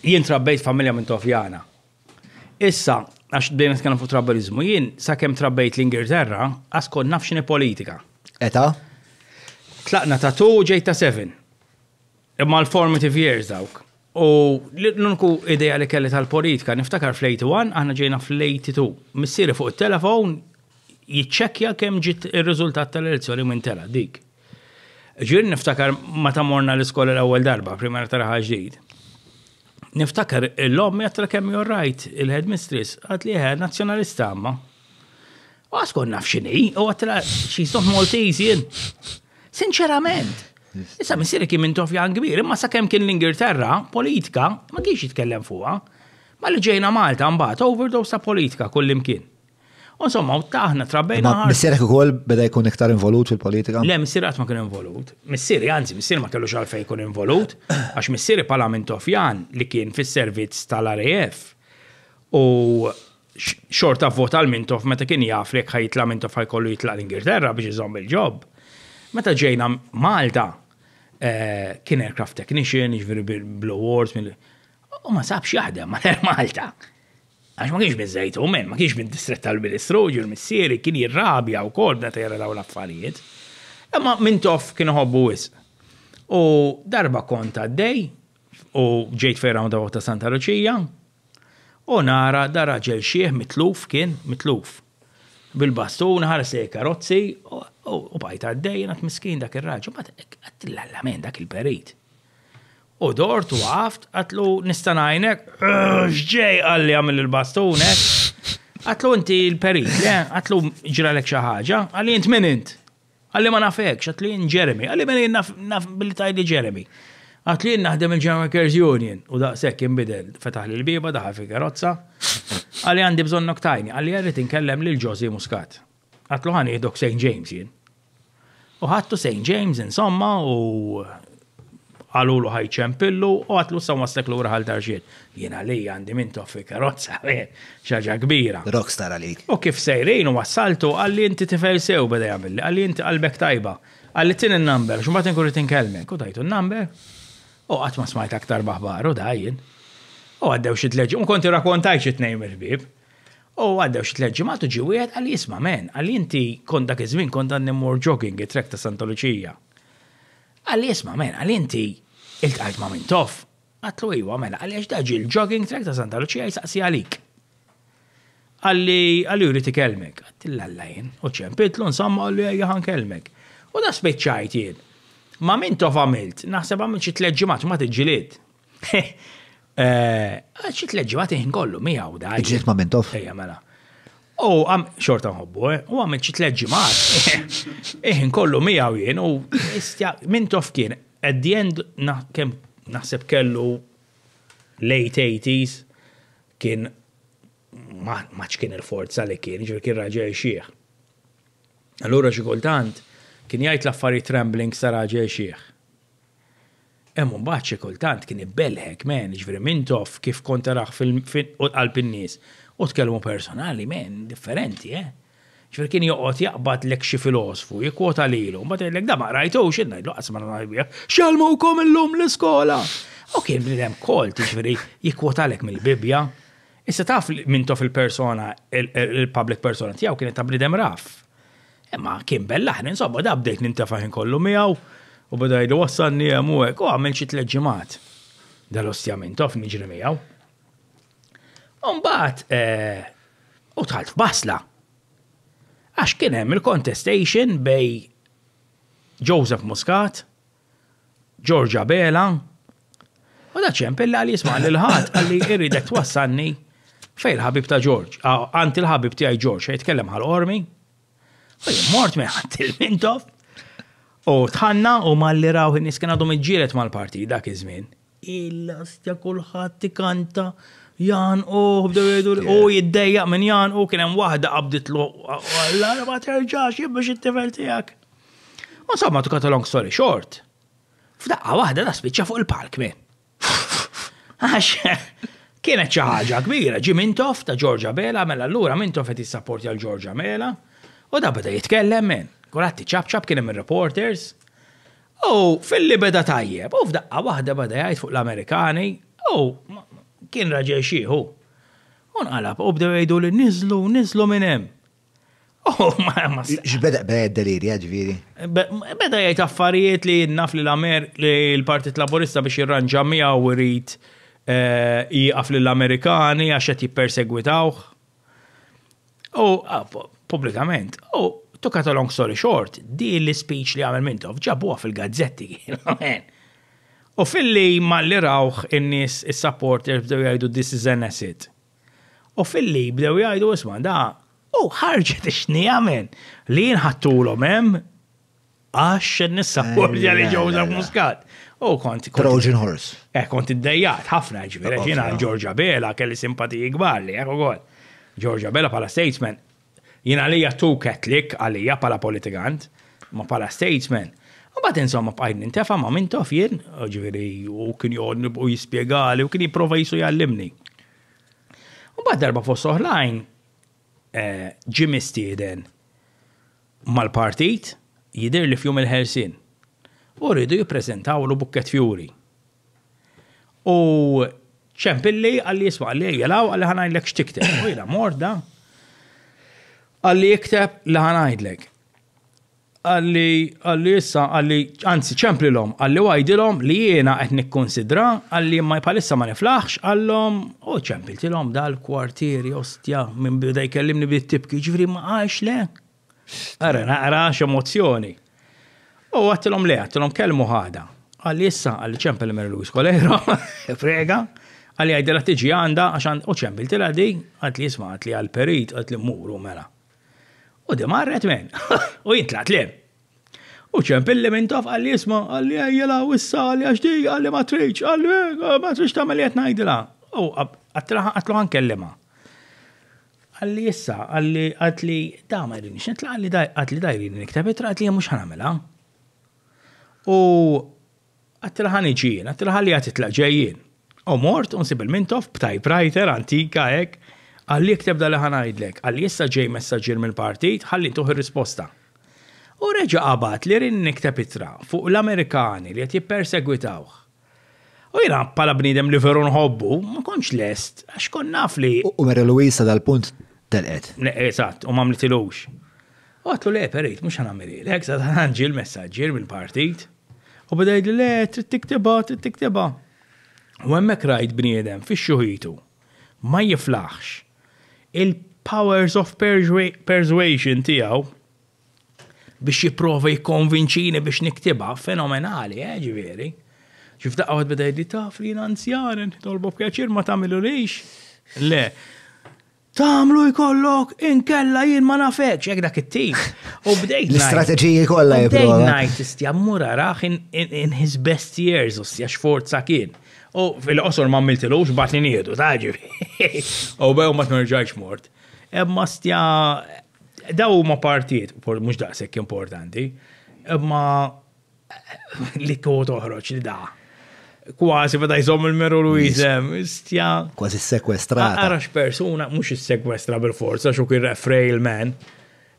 jien trabbejt familja minn Tofjana. Issa, għax bdejna nitkellem fuq trabalizmu, jien sakemm trabbejt l-Ingilterra, għas kont naf x'inhi politika. Eta? Tlaqna ta' 2 ġejt ta' 7. Imma l-formative years dawk. U l-unku ideja li kelli tal-politika, niftakar fl-81, aħna ġejna fl-82. Missieri fuq il-telefon jiċċekkja kemm ġiet ir-riżultat tal-elezzjoni minn tela dik. Ġier niftakar meta morna l-iskola l-ewwel darba, prima taraħa ġdid. Niftakar l-om jattra kemm you're right, il-headmistress, għat li nazzjonalista għamma. U għaskon naf xini, u għattra she's not Maltese jien. Sinċerament. Issa missieri kien minn Tofjan kbir, imma sa kemm kien l-Ingilterra, politika, ma kienx jitkellem fuqha. Ma li ġejna Malta mbagħad overdose ta' politika kullimkien. U insomma, u taħna trabbejna. Missierek ukoll beda jkun iktar involut fil-politika? Le, missieri ma kien involut. Missieri, anzi, missieri ma kellux għalfejn jkun involut, għax missieri bħala minn Tofjan li kien fis-servizz tal-RAF u xorta vota l-Mintof meta kien jaf li ħajitla Mintof ħajkollu jitla l-Ingilterra biex iżomm il-ġob. Meta ġejna Malta, kien aircraft technician, ġviri bil-Blue Wars, u ma sabx jaħdem ma Malta. Għax ma kienx bizzejtu, ma kienx minn distret tal-Ministru, ġur missieri, kien jirrabja u kol da tera daw l-affarijiet. Imma Mintof kien ħobbu wisq. U darba kont għaddej, u ġejt fejra da ta' Santa Lucia, u nara da raġel xieħ mitluf kien mitluf. Bil-bastun ħares li karozzi, u bajt għaddej, għat miskin dak il-raġu, ma għattillallamen dak il-perit. U dort u għaft, għatlu nistanajnek, xġej għalli għamil il-bastunek, għatlu inti il-perit, għatlu ġralek xaħġa, għalli int min int, għalli ma nafekx, għatlu jint Jeremy, għalli min naf billi tajli Jeremy. Għatlu jint naħdem il-Workers Union, u daqsek jimbidel, fetaħ li l-biba, daħal fi karozza, għalli għandi bżon noktajni, għalli għarrit inkellem li l-Josie Muscat. Għatlu ħani jiddok St. James jien. U ħattu St. James insomma u għallu ħajċempillu u għatlu sa' waslek l-ura ħal-tarġiet. Jena li għandi Mintof fi karozza, xaġa kbira. Rockstar għalik. U kif sejrin u wassaltu għalli inti tifel sew beda jgħamilli, għalli inti għalbek tajba, għalli tin il-number, xumbat inkurri tinkelmek, u tajtu il-number, u għat ma smajt aktar baħbaru dajjen. U għaddew xit leġi, u konti rakontaj xit nejm il-bib, u għaddew xit leġi, ma tuġi wieħed għalli jisma men, għalli inti kont dak iż-żmien kont għandni mur jogging it-trek ta' Santa Lucia. Għalli jisma men, għalli inti il-tqajt ma' Mintof, għatlu iwa mela, għalli għax daġi il-jogging track ta' Santa Lucia jisaqsi għalik. Għalli juri tikelmek, għattil-lallajn, u ċempitlu insomma għalli jgħan kelmek. U da speċċajt jien. Ma' Mintof għamilt, naħseb għamilt xi 3 ġimgħat ma tiġġilied. Xi 3 ġimgħat iħin kollu miegħu da. Ġiet ma' Mintof? Ejja mela. U xorta nħobbu, u għamilt xi 3 ġimgħat. Iħin kollu miegħu jien u Mintof kien at the end, kem naħseb kellu late 80s, kien maċ kien il-forza li kien, ġur kien raġel xieħ. Allura xikultant, kien jgħid l-affarijiet trembling sa raġel xieħ. Emmu mbagħad xikultant kien ibbelħek, men, ġveri Mintof kif kont taraħ għal-pinnis, u tkellmu personali, men, differenti, ġver kien joqgħod jaqbad lek xi filosfu, jikwota lilu, mbagħad jgħidlek da ma rajtux inna jgħidlu qasma ngħidbih, x'għalmukom illum l-iskola. U kien bniedem kolt, ġifieri jikwota lek mill-Bibja. Issa taf Mintof il-persona, il-public persona tiegħu kienet ta' bniedem raf. Imma kien bellaħni, insomma da bdejt nintefaħin kollu miegħu u beda jgħidu wassalni hemm u hekk u għamel xi 3 ġimgħat. Dal-ostja Mintof niġri miegħu. U mbagħad u tħalt f'Basla. Għax kien hemm il-contestation bej Joseph Muscat, Georgia Bela, u da ċempilla li jisma' l-ħadd għalli irridek twassalni fejn il-ħabib ta' George. Għanti il-ħabib tiegħi George jitkellem għal-qormi. U mort minn għanti il-Mintof. U tħanna u malli raw in-nies kien għadhom iġġieled mal-partit dak iż-żmien. Il-lastja kulħadd ikanta Jan, jiddejjaq minn Jan, kien hemm waħda qabditlu, għalla ma terġax jibbex it-tifel tiegħek. U insomma to cut a long story short. F'daqqa waħda da spiċċa fuq il-palk min. Għax kienet xi ħaġa kbira, ġi Mintof ta' Georgia Bela, mela allura Mintof qed jissapportja l Georgia Bela, u da beda jitkellem min. Kulħadd ċab kien hemm ir-reporters. U fil-li beda tajjeb, u f'daqqa waħda beda jgħid fuq l-Amerikani, kien raġel xieħu. Unqalab, u bdew jgħidu li nizlu minn hemm. X'beda d-delirja ġifieri? Beda jgħid affarijiet li naf li l-Partit Laburista biex jirranġa miegħu irid jieqaf lill-Amerikani għax qed jippersegwitawh. Pubblikament. To cut a long story short, di l-speech li għamel Mintoff ġabuha fil-gazzetti. U fil-li malli rawħ in-nies is-supporters bdew jgħidu this is an asset. U fil-li bdew jgħidu isma' da ħarġet ixni għamen li jinħattulhom hemm għax nissapportja li ġewża Muscat. Trojan horse. Kont iddejjat ħafna ġifieri jiena Georgia Bella kelli simpatiji kbar li ukoll. Georgia Bella bħala statesman. Jiena għalija too Catholic għalija bħala politikant, ma bħala statesman. U bat insomma bqajt nintefa' ma' Mintoff jien, ġifieri u kien joqgħod u jispjegali u kien jipprova jisu jgħallimni. U bat darba fost oħrajn ġie mistieden mal-partit jidher li f'jum il-ħelsien. U rridu jippreżentawlu bukket fjuri. U ċempilli għalli jisma' għalli jgħalaw għalli ħanajdlek x'tikteb. U jiena morda għalli jikteb li ħanajdlek. Għalli issa, anzi ċemplilhom, għalli għajdilhom li jiena qed nikkonsidra għalli ma palissa ma niflaħx għallhom ċempiltilhom dal-kwartieri ostja minn bida jkellimni bit-tibki ġifri ma għax le. Ara naqra x'emozzjoni. U għattilhom le, għattilhom kelmu ħada. Għalli issa għalli ċempil Mary Louise Colero, frega, għalli għajdilha tiġi għandha għaxan ċempiltilha di għatli jisma' għatli għal-perit għatli mmuru mela. U di marret men, u jintlat li. U ċempilli Mintoff għalli jisma, għalli għajjela u issa, għalli għaxdi, għalli ma triċ, għalli ma triċ ta' meliet najdila. U għatlu għan kellima. Għalli issa, għalli da ma jrini, xentla għalli dajrini niktabitra, għalli mux ħanamela. U għatlu għan iġin, għatlu għalli għatitla ġejjien. U mort, unsib il-Mintoff b'typewriter antika ek, għalli jikteb dal ħanajdlek, għalli jissa ġej messaġġir mill-partit, ħalli tuħ ir-risposta. U reġa qabat li rin nikteb itra fuq l-Amerikani li qed jippersegwitawh. U jiena bħala bniedem li veru nħobbu, ma kontx lest, għax kon naf li. U Mary Louise dal-punt telqet. Eżatt, u ma mlitilux. U għatlu le, perit, mhux ħanamili, lek sa ħanġi l-messaġġir mill-partit. U beda jgħidli le, trid tiktibha. U hemmhekk rajt bniedem fix-xuħitu ma jiflaħx. Il-powers of persuasion tiegħu biex jipprova jikkonvinċini biex niktibha fenomenali, ġifieri. Ġifta qawad beda jgħidli taf li anzjan, tolbu pjaċir ma tagħmilulix. Le. Tagħmlu jkollok inkella jien ma nafekx hekk dak it-tim. U bdejt l-istrateġiji kollha jipprova. Bdejt ngħid istja mmur araħ in his best years u stja xforza kien. U fil-qosor ma mmiltilux bat li nieħdu, taġi. U bew ma tnerġajx mort. Imma stja daw ma partijiet, mhux daqshekk importanti, imma li kod toħroġ li da. Kważi beda jżomm il-Mary Louise, stja. Kważi sekwestrata. Arax persuna, mhux is-sekwestra bil-forza, xu kien frail man.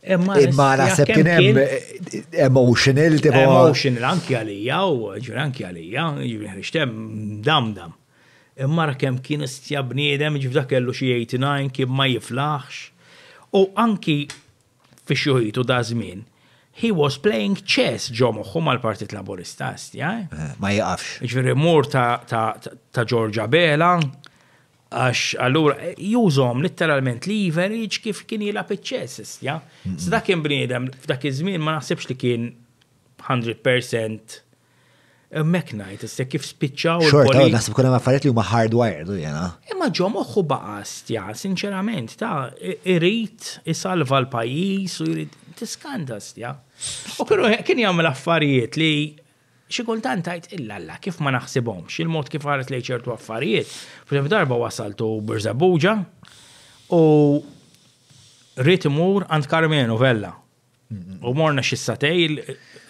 Imma naħseb kien hemm emotional tipo. Emotional anki għalija u ġifieri anki għalija, ġifieri xtem dam. Imma kemm kien istja bniedem ġifda kellu xi 89 kien ma jiflaħx. U anki fix-xuħitu da żmien, he was playing chess ġo moħħu mal-Partit Laburista, ma jaqafx. Ġifieri mur ta' Georgia Bella, għax allura jużhom literalment leverage kif kien jilgħab iċ-ċess, Dak kien bniedem f'dak iż-żmien ma naħsibx li kien 100% meknajt, kif spiċċaw il-politika. Naħseb kun hemm affarijiet li huma hardwired u jena. Imma ġo moħħu baqa' sinċerament, irid isalva l-pajjiż u jrid tiskanda U kien jagħmel affarijiet li xi kultant tgħid illa kif ma naħsibhomx, il-mod kif għaret lejn ċertu affarijiet. F'hemm darba wasaltu Birżabuġa u rrid imur għand Carmenu Vella. U morna xi satej,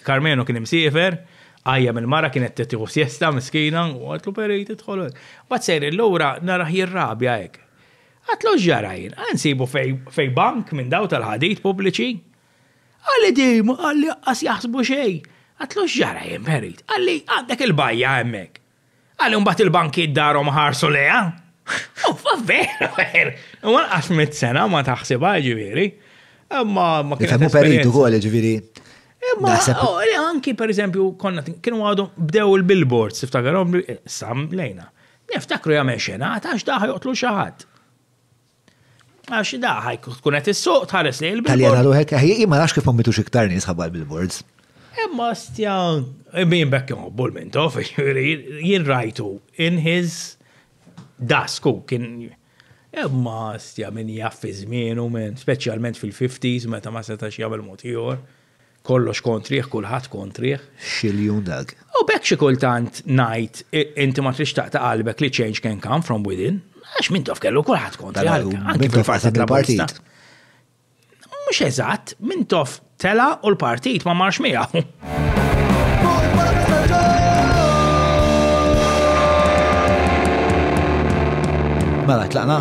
Carmenu kien imsiefer, għajja mill-mara kienet tieħu siesta miskina u għatlu perit idħol. Waqt sejr illura naraħ jirrabja hekk. Għatlu ġarajn, għansibu fej bank minn daw tal-ħadit pubbliċi. Għalli dim, għalli għas jaħsbu xej. Għatlu ġarajn perit. Għalli għandek il-bajja hemmhekk. Għalli mbagħad il-banki d-darom ħarsu leha. Veru, ma għax mit-sena ma taħsibha ġifieri. Ma Nifhmu peritu ukoll ġifieri. Anki per eżempju, kienu għadu bdew il-billboards, tiftakarhom sam lejna. Niftakru jagħmel xenata għax daħ joqtlu xi ħadd. Għax daħ tkun qed issuq tħares lejn il-billboard. Taljana luħek, ma nafx kif ma mitux iktar nies ħabba l-billboards. Imma stja, min bekk bull Mintoff, jien rajtu in his dasku kien. Imma stja min jaffi żmienu minn, speċjalment fil-50s meta ma setax jagħmel mod ieħor. Kollox kontrih, kulħadd kontrih. Xiljun dak. U bekk xi kultant ngħid inti ma trix taqta' qalbek li change can come from within. Għax Mintoff kellu kulħadd kontrih. Anki fil-Partit Laburista. Mhux eżatt, Mintoff tela u l-partit ma marx miegħu. Mela tlaqna.